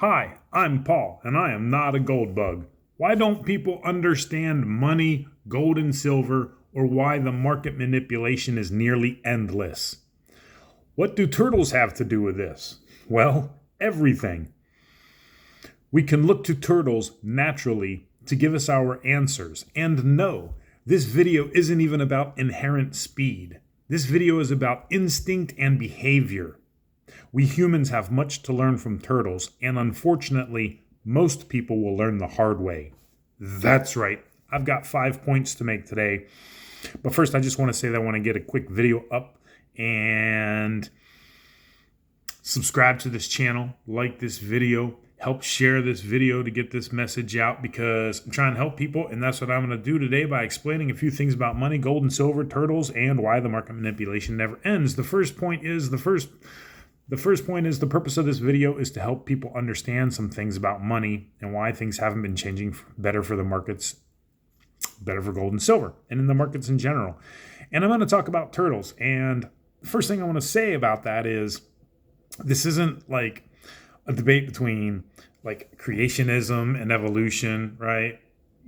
Hi, I'm Paul, and I am not a gold bug. Why don't people understand money, gold and silver, or why the market manipulation is nearly endless? What do turtles have to do with this? Well, everything. We can look to turtles naturally to give us our answers. And no, this video isn't even about inherent speed. This video is about instinct and behavior. We humans have much to learn from turtles, and unfortunately, most people will learn the hard way. That's right. I've got 5 points to make today. But first, I just want to say that I want to get a quick video up and subscribe to this channel, like this video, help share this video to get this message out, because I'm trying to help people, and that's what I'm going to do today by explaining a few things about money, gold and silver, turtles, and why the market manipulation never ends. The first point is the purpose of this video is to help people understand some things about money and why things haven't been changing better for the markets, better for gold and silver, and in the markets in general. And I'm going to talk about turtles. And the first thing I want to say about that is this isn't like a debate between like creationism and evolution, right?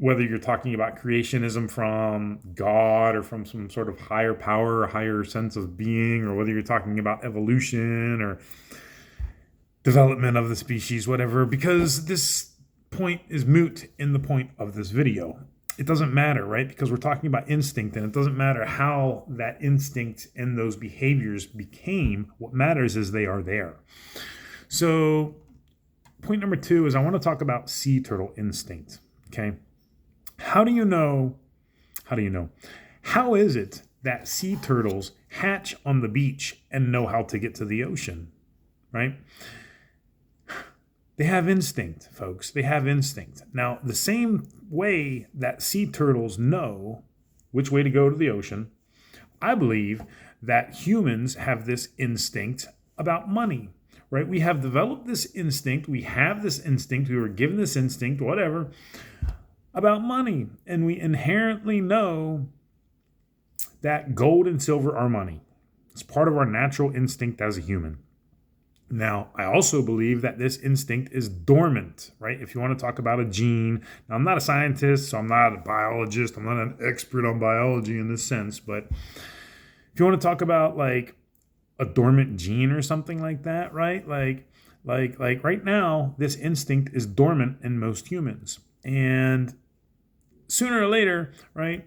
Whether you're talking about creationism from God or from some sort of higher power or higher sense of being, or whether you're talking about evolution or development of the species, whatever, because this point is moot in the point of this video. It doesn't matter, right? Because we're talking about instinct, and it doesn't matter how that instinct and those behaviors became. What matters is they are there. So point number 2 is I want to talk about sea turtle instinct, okay? How do you know? How is it that sea turtles hatch on the beach and know how to get to the ocean, right? They have instinct, folks. They have instinct. Now, the same way that sea turtles know which way to go to the ocean, I believe that humans have this instinct about money, right? We have developed this instinct. We have this instinct. We were given this instinct, whatever, about money. And we inherently know that gold and silver are money. It's part of our natural instinct as a human. Now, I also believe that this instinct is dormant, right? If you want to talk about a gene. Now, I'm not a scientist, so I'm not a biologist. I'm not an expert on biology in this sense. But if you want to talk about like a dormant gene or something like that, right? Like right now, this instinct is dormant in most humans. And sooner or later, right,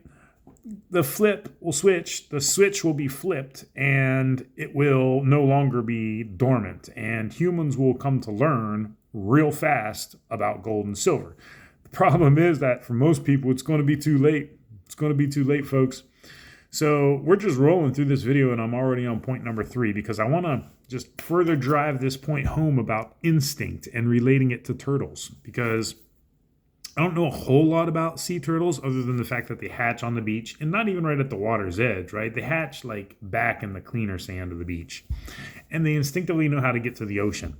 the switch will be flipped, and it will no longer be dormant. And humans will come to learn real fast about gold and silver. The problem is that for most people, it's going to be too late. It's going to be too late, folks. So we're just rolling through this video, and I'm already on point number 3 because I want to just further drive this point home about instinct and relating it to turtles, because I don't know a whole lot about sea turtles other than the fact that they hatch on the beach, and not even right at the water's edge, right? They hatch like back in the cleaner sand of the beach, and they instinctively know how to get to the ocean.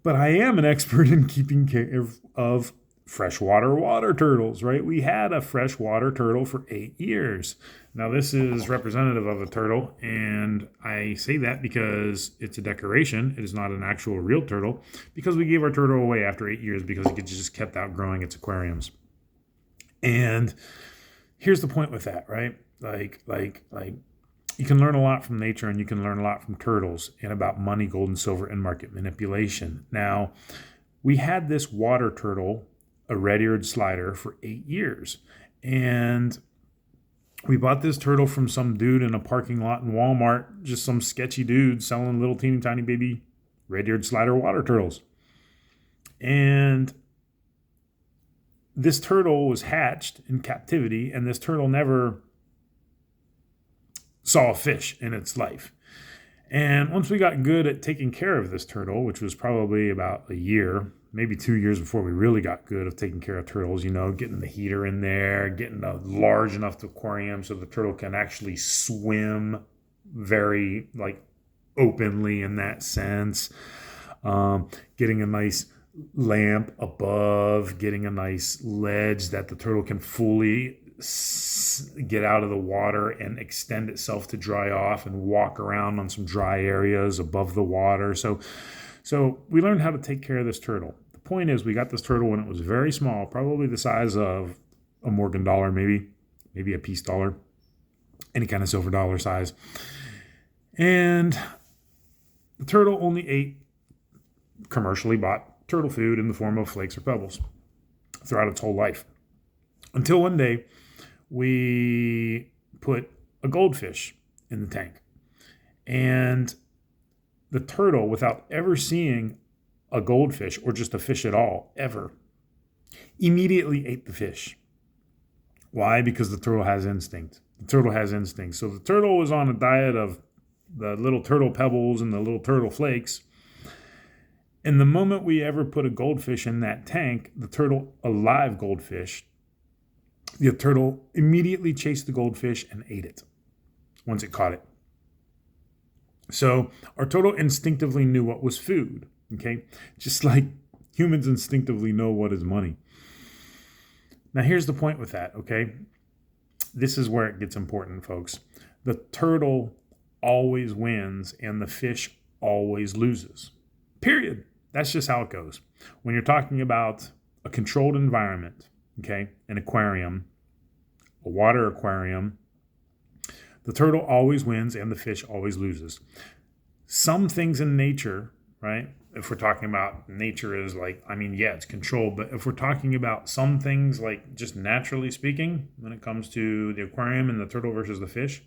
But I am an expert in keeping care of freshwater water turtles, right? We had a freshwater turtle for 8 years. Now, this is representative of a turtle, and I say that because it's a decoration. It is not an actual real turtle, because we gave our turtle away after 8 years because it just kept outgrowing its aquariums. And here's the point with that, right? Like you can learn a lot from nature, and you can learn a lot from turtles and about money, gold and silver, and market manipulation. Now, we had this water turtle, a red-eared slider, for 8 years. And we bought this turtle from some dude in a parking lot in Walmart, just some sketchy dude selling little teeny tiny baby red-eared slider water turtles. And this turtle was hatched in captivity, and this turtle never saw a fish in its life. And once we got good at taking care of this turtle, which was probably about a year, maybe 2 years before we really got good at taking care of turtles, getting the heater in there, getting a large enough aquarium so the turtle can actually swim very openly in that sense, getting a nice lamp above, getting a nice ledge that the turtle can fully get out of the water and extend itself to dry off and walk around on some dry areas above the water. So So we learned how to take care of this turtle. The point is, we got this turtle when it was very small, probably the size of a Morgan dollar, maybe a peace dollar, any kind of silver dollar size. And the turtle only ate commercially bought turtle food in the form of flakes or pebbles throughout its whole life. Until one day, we put a goldfish in the tank. And the turtle, without ever seeing a goldfish or just a fish at all, ever, immediately ate the fish. Why? Because the turtle has instinct. The turtle has instinct. So the turtle was on a diet of the little turtle pebbles and the little turtle flakes. And the moment we ever put a goldfish in that tank, the turtle, a live goldfish, the turtle immediately chased the goldfish and ate it once it caught it. So our turtle instinctively knew what was food, okay? Just like humans instinctively know what is money. Now here's the point with that, okay? This is where it gets important, folks. The turtle always wins and the fish always loses. Period. That's just how it goes. When you're talking about a controlled environment, okay, an aquarium, a water aquarium, the turtle always wins and the fish always loses. Some things in nature, right? If we're talking about nature is like, it's controlled, but if we're talking about some things like just naturally speaking, when it comes to the aquarium and the turtle versus the fish,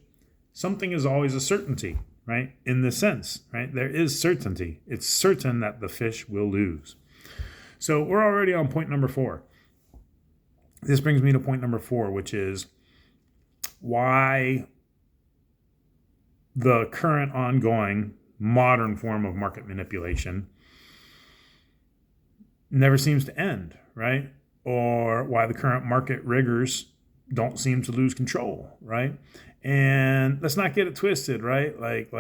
something is always a certainty, right? In this sense, right? There is certainty. It's certain that the fish will lose. So we're already on point number 4. This brings me to point number 4, which is why the current ongoing modern form of market manipulation never seems to end, right? Or why the current market riggers don't seem to lose control, right? And let's not get it twisted, right? Like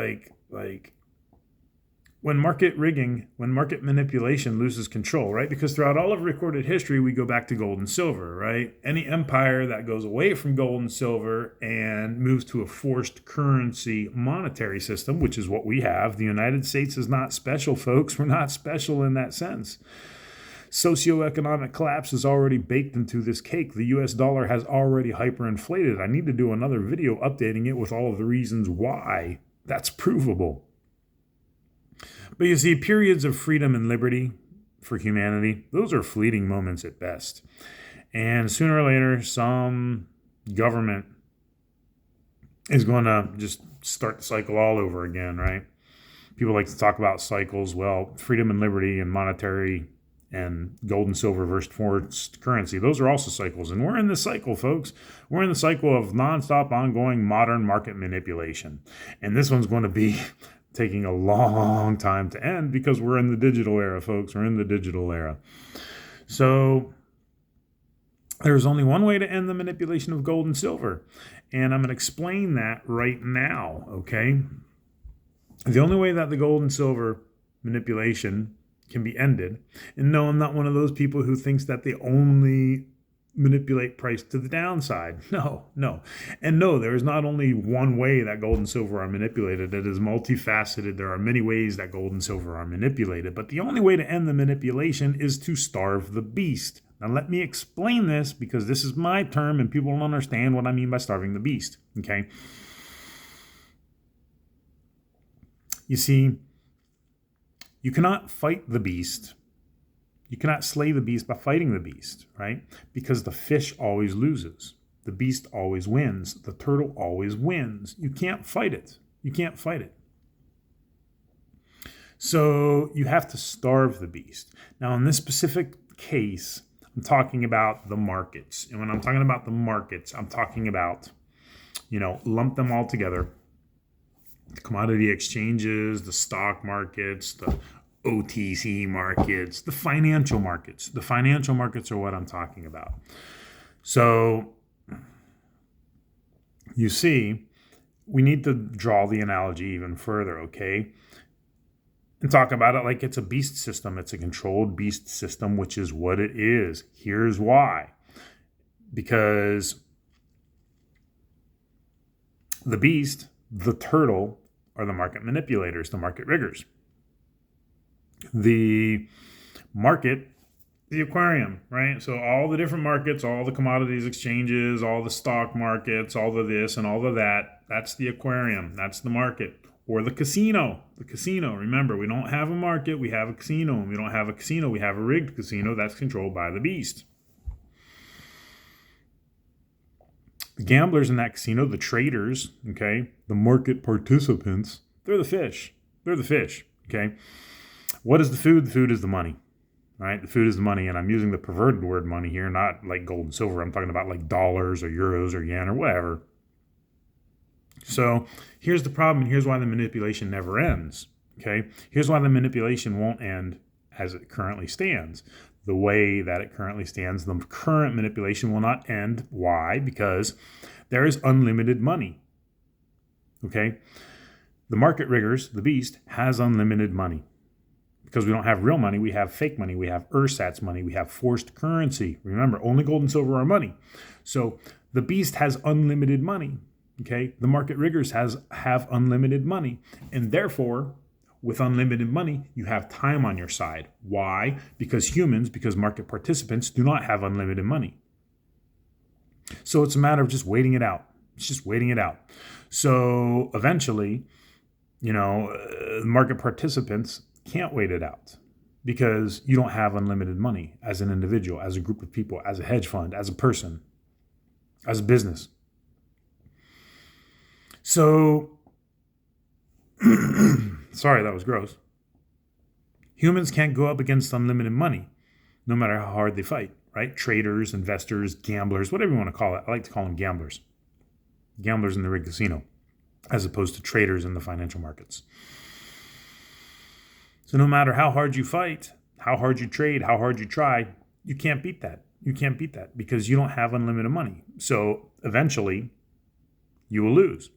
when market rigging, when market manipulation loses control, right? Because throughout all of recorded history, we go back to gold and silver, right? Any empire that goes away from gold and silver and moves to a forced currency monetary system, which is what we have. The United States is not special, folks. We're not special in that sense. Socioeconomic collapse is already baked into this cake. The US dollar has already hyperinflated. I need to do another video updating it with all of the reasons why that's provable. But you see, periods of freedom and liberty for humanity, those are fleeting moments at best. And sooner or later, some government is going to just start the cycle all over again, right? People like to talk about cycles. Well, freedom and liberty and monetary and gold and silver versus forced currency, those are also cycles. And we're in the cycle, folks. We're in the cycle of nonstop, ongoing modern market manipulation. And this one's going to be taking a long time to end because we're in the digital era, folks. We're in the digital era. So there's only one way to end the manipulation of gold and silver. And I'm going to explain that right now, okay? The only way that the gold and silver manipulation can be ended, and no, I'm not one of those people who thinks that they only manipulate price to the downside. No. And no, there is not only one way that gold and silver are manipulated. It is multifaceted. There are many ways that gold and silver are manipulated, but the only way to end the manipulation is to starve the beast. Now let me explain this because this is my term and people don't understand what I mean by starving the beast, okay? You see, you cannot fight the beast. You cannot slay the beast by fighting the beast, right? Because the fish always loses. The beast always wins. The turtle always wins. You can't fight it. You can't fight it. So you have to starve the beast. Now, in this specific case, I'm talking about the markets. And when I'm talking about the markets, I'm talking about, lump them all together. The commodity exchanges, the stock markets, the OTC markets, the financial markets. The financial markets are what I'm talking about. So you see, we need to draw the analogy even further, okay? And talk about it like it's a beast system. It's a controlled beast system, which is what it is. Here's why. Because the beast, the turtle, are the market manipulators, the market riggers. The market, the aquarium, right? So all the different markets, all the commodities exchanges, all the stock markets, all of this and all of that, that's the aquarium. That's the market. Or the casino. The casino. Remember, we don't have a market, we have a casino. And we don't have a casino, we have a rigged casino that's controlled by the beast. The gamblers in that casino, the traders, okay, the market participants, they're the fish. They're the fish, okay? What is the food? The food is the money, right? The food is the money, and I'm using the perverted word money here, not like gold and silver. I'm talking about like dollars or euros or yen or whatever. So here's the problem, and here's why the manipulation never ends, okay? Here's why the manipulation won't end as it currently stands. The way that it currently stands, the current manipulation will not end. Why? Because there is unlimited money, okay? The market riggers, the beast, has unlimited money. Because we don't have real money, we have fake money, we have ersatz money, we have forced currency. Remember, only gold and silver are money. So the beast has unlimited money, okay? The market riggers have unlimited money. And therefore, with unlimited money, you have time on your side. Why? Because market participants do not have unlimited money. So it's a matter of just waiting it out. It's just waiting it out. So eventually, market participants can't wait it out because you don't have unlimited money as an individual, as a group of people, as a hedge fund, as a person, as a business. So, sorry, that was gross. Humans can't go up against unlimited money, no matter how hard they fight, right? Traders, investors, gamblers, whatever you want to call it. I like to call them gamblers. Gamblers in the rigged casino, as opposed to traders in the financial markets. So no matter how hard you fight, how hard you trade, how hard you try, you can't beat that. You can't beat that because you don't have unlimited money. So eventually, you will lose.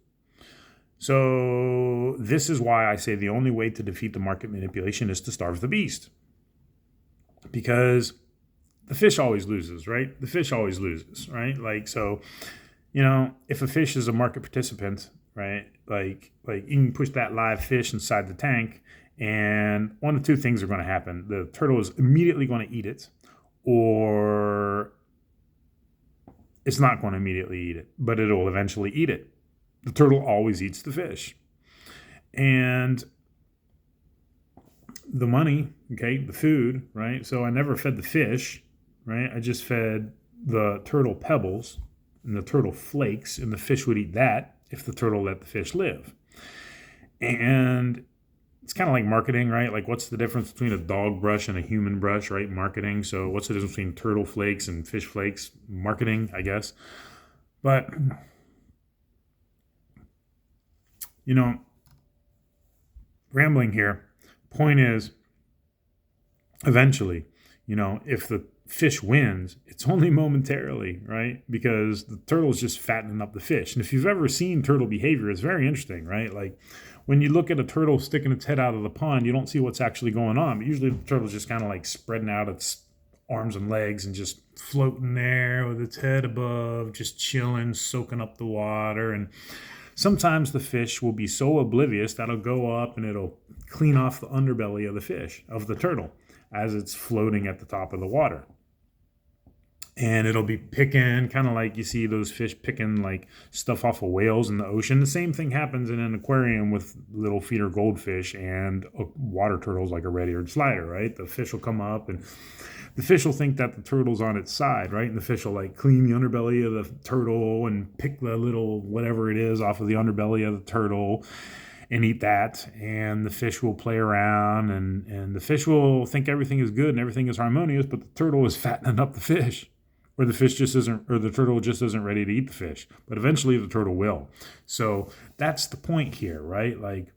So this is why I say the only way to defeat the market manipulation is to starve the beast. Because the fish always loses, right? The fish always loses, right? If a fish is a market participant, right? Like you can push that live fish inside the tank, and one of two things are going to happen. The turtle is immediately going to eat it, or it's not going to immediately eat it, but it'll eventually eat it. The turtle always eats the fish. And the money, okay, the food, right? So I never fed the fish, right? I just fed the turtle pebbles and the turtle flakes, and the fish would eat that if the turtle let the fish live. And it's kind of like marketing, right? Like, what's the difference between a dog brush and a human brush, right? Marketing. So what's the difference between turtle flakes and fish flakes? Marketing, I guess. But, rambling here. Point is, eventually, if the fish wins, it's only momentarily, right? Because the turtle's just fattening up the fish. And if you've ever seen turtle behavior, it's very interesting, right? Like, when you look at a turtle sticking its head out of the pond, you don't see what's actually going on. But usually the turtle's just kind of like spreading out its arms and legs and just floating there with its head above, just chilling, soaking up the water. And sometimes the fish will be so oblivious that it'll go up and it'll clean off the underbelly of the turtle, as it's floating at the top of the water. And it'll be picking, kind of like you see those fish picking like stuff off of whales in the ocean. The same thing happens in an aquarium with little feeder goldfish and water turtles like a red-eared slider, right? The fish will come up and the fish will think that the turtle's on its side, right? And the fish will like clean the underbelly of the turtle and pick the little whatever it is off of the underbelly of the turtle and eat that. And the fish will play around and the fish will think everything is good and everything is harmonious, but the turtle is fattening up the fish. Or the turtle just isn't ready to eat the fish. But eventually the turtle will. So that's the point here, right? Like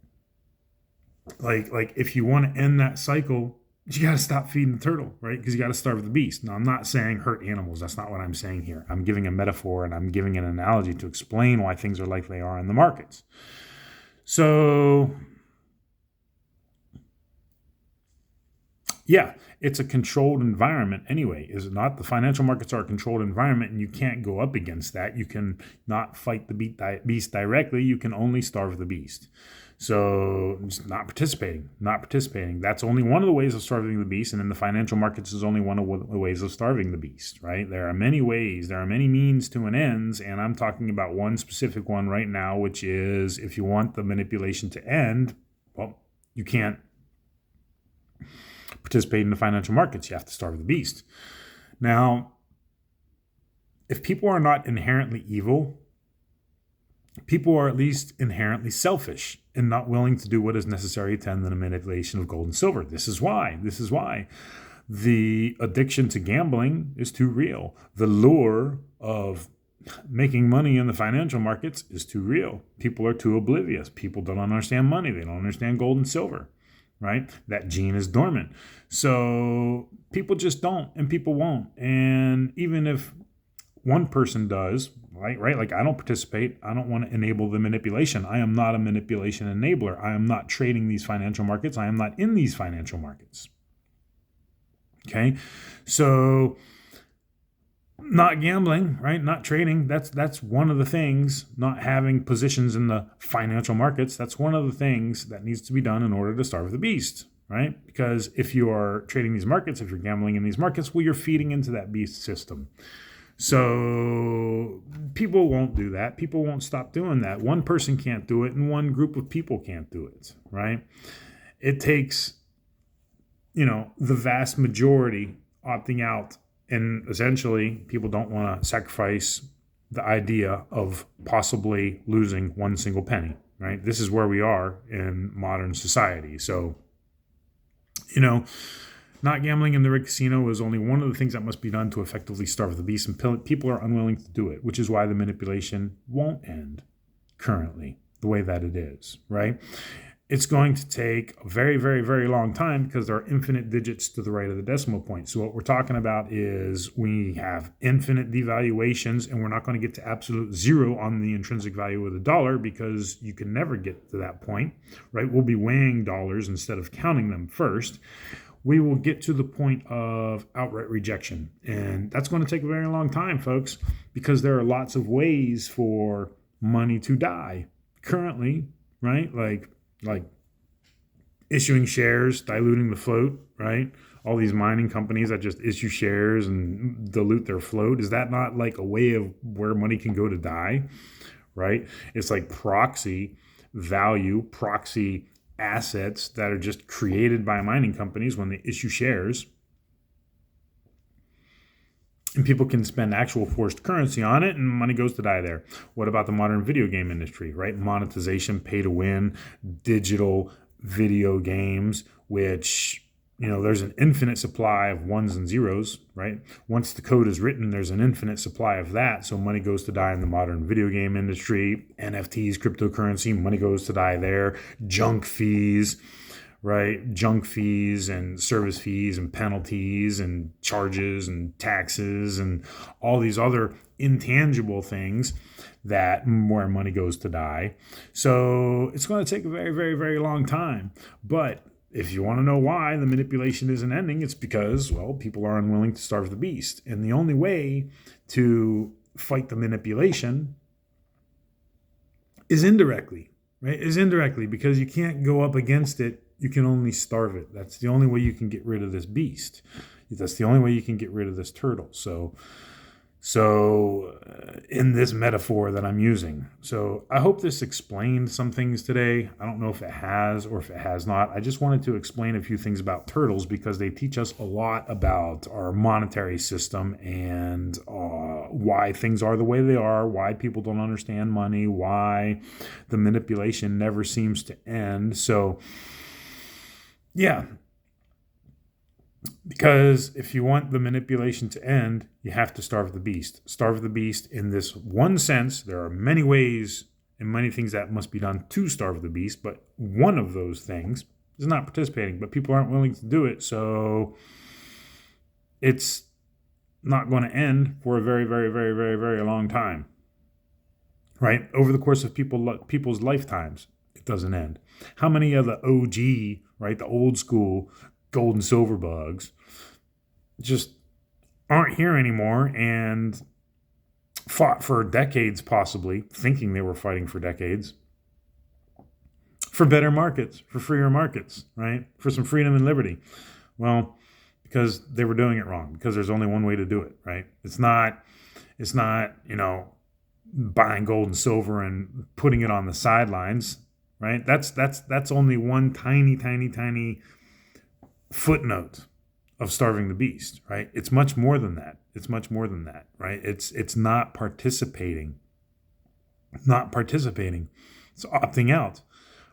if you want to end that cycle, you got to stop feeding the turtle, right? Because you got to starve the beast. Now, I'm not saying hurt animals. That's not what I'm saying here. I'm giving a metaphor and I'm giving an analogy to explain why things are like they are in the markets. So, Yeah, it's a controlled environment anyway, is it not? The financial markets are a controlled environment, and you can't go up against that. You can not fight the beast directly. You can only starve the beast. So just not participating. That's only one of the ways of starving the beast, and in the financial markets is only one of the ways of starving the beast, right? There are many ways, there are many means to an ends, and I'm talking about one specific one right now, which is if you want the manipulation to end, well, you can't participate in the financial markets. You have to starve the beast. Now, if people are not inherently evil, people are at least inherently selfish and not willing to do what is necessary to end the manipulation of gold and silver. This is why the addiction to gambling is too real. The lure of making money in the financial markets is too real. People are too oblivious. People don't understand money. They don't understand gold and silver, right? That gene is dormant. So people just don't, and people won't. And even if one person does, right? Like I don't participate. I don't want to enable the manipulation. I am not a manipulation enabler. I am not trading these financial markets. I am not in these financial markets. Okay. So not gambling, right? Not trading. That's one of the things. Not having positions in the financial markets. That's one of the things that needs to be done in order to starve the beast, right? Because if you are trading these markets, if you're gambling in these markets, well, you're feeding into that beast system. So people won't do that. People won't stop doing that. One person can't do it, and one group of people can't do it, right? It takes, the vast majority opting out. And essentially, people don't want to sacrifice the idea of possibly losing one single penny, right? This is where we are in modern society. So, not gambling in the rig casino is only one of the things that must be done to effectively starve the beast, and people are unwilling to do it, which is why the manipulation won't end currently the way that it is, right? It's going to take a very, very, very long time because there are infinite digits to the right of the decimal point. So what we're talking about is we have infinite devaluations, and we're not going to get to absolute zero on the intrinsic value of the dollar because you can never get to that point, right? We'll be weighing dollars instead of counting them first. We will get to the point of outright rejection. And that's going to take a very long time, folks, because there are lots of ways for money to die currently, right? Like issuing shares, diluting the float, right? All these mining companies that just issue shares and dilute their float. Is that not like a way of where money can go to die, right? It's like proxy value, proxy assets that are just created by mining companies when they issue shares. And people can spend actual forced currency on it, and money goes to die there. What about the modern video game industry, right? Monetization, pay to win, digital video games, which, there's an infinite supply of ones and zeros, right? Once the code is written, there's an infinite supply of that. So money goes to die in the modern video game industry. NFTs, cryptocurrency, money goes to die there. Junk fees, right? Junk fees and service fees and penalties and charges and taxes and all these other intangible things that where money goes to die. So it's going to take a very, very, very long time. But if you want to know why the manipulation isn't ending, it's because, well, people are unwilling to starve the beast. And the only way to fight the manipulation is indirectly, right? Is indirectly, because you can't go up against it. You can only starve it. That's the only way you can get rid of this beast. That's the only way you can get rid of this turtle. So in this metaphor that I'm using. So I hope this explained some things today. I don't know if it has or if it has not. I just wanted to explain a few things about turtles because they teach us a lot about our monetary system and why things are the way they are, why people don't understand money, why the manipulation never seems to end. So, yeah. Because if you want the manipulation to end, you have to starve the beast. Starve the beast in this one sense. There are many ways and many things that must be done to starve the beast, but one of those things is not participating, but people aren't willing to do it, so it's not going to end for a very, very, very, very, very long time, right? Over the course of people's lifetimes, it doesn't end. How many of the OG, right, the old school gold and silver bugs just aren't here anymore and fought for decades, possibly thinking they were fighting for decades, for better markets, for freer markets, right? For some freedom and liberty. Well, because they were doing it wrong, because there's only one way to do it, right? It's not, buying gold and silver and putting it on the sidelines, right? That's only one tiny footnote of starving the beast, right? It's much more than that. It's much more than that, right? It's not participating. It's opting out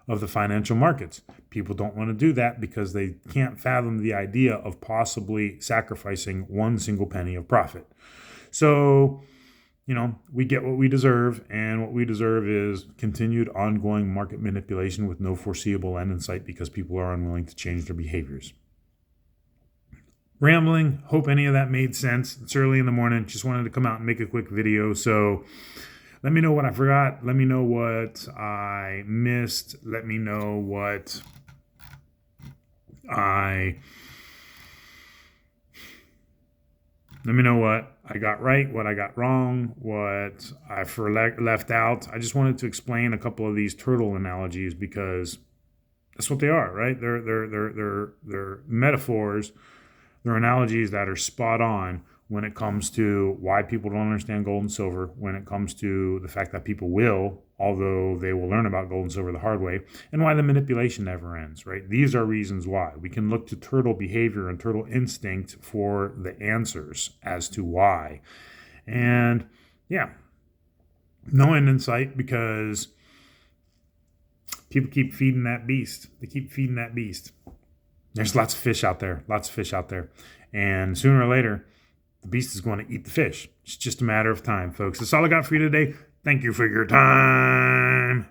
of the financial markets. People don't want to do that because they can't fathom the idea of possibly sacrificing one single penny of profit. So, we get what we deserve, and what we deserve is continued ongoing market manipulation with no foreseeable end in sight because people are unwilling to change their behaviors. Rambling. Hope any of that made sense. It's early in the morning. Just wanted to come out and make a quick video. So let me know what I forgot. Let me know what I missed. Let me know what I got right, what I got wrong, what I left out. I just wanted to explain a couple of these turtle analogies because that's what they are, right? They're metaphors. They're analogies that are spot on when it comes to why people don't understand gold and silver, when it comes to the fact that people will, although they will learn about gold and silver the hard way, and why the manipulation never ends, right? These are reasons why. We can look to turtle behavior and turtle instinct for the answers as to why. And yeah, no end in sight because people keep feeding that beast. They keep feeding that beast. There's lots of fish out there. And sooner or later, the beast is going to eat the fish. It's just a matter of time, folks. That's all I got for you today. Thank you for your time.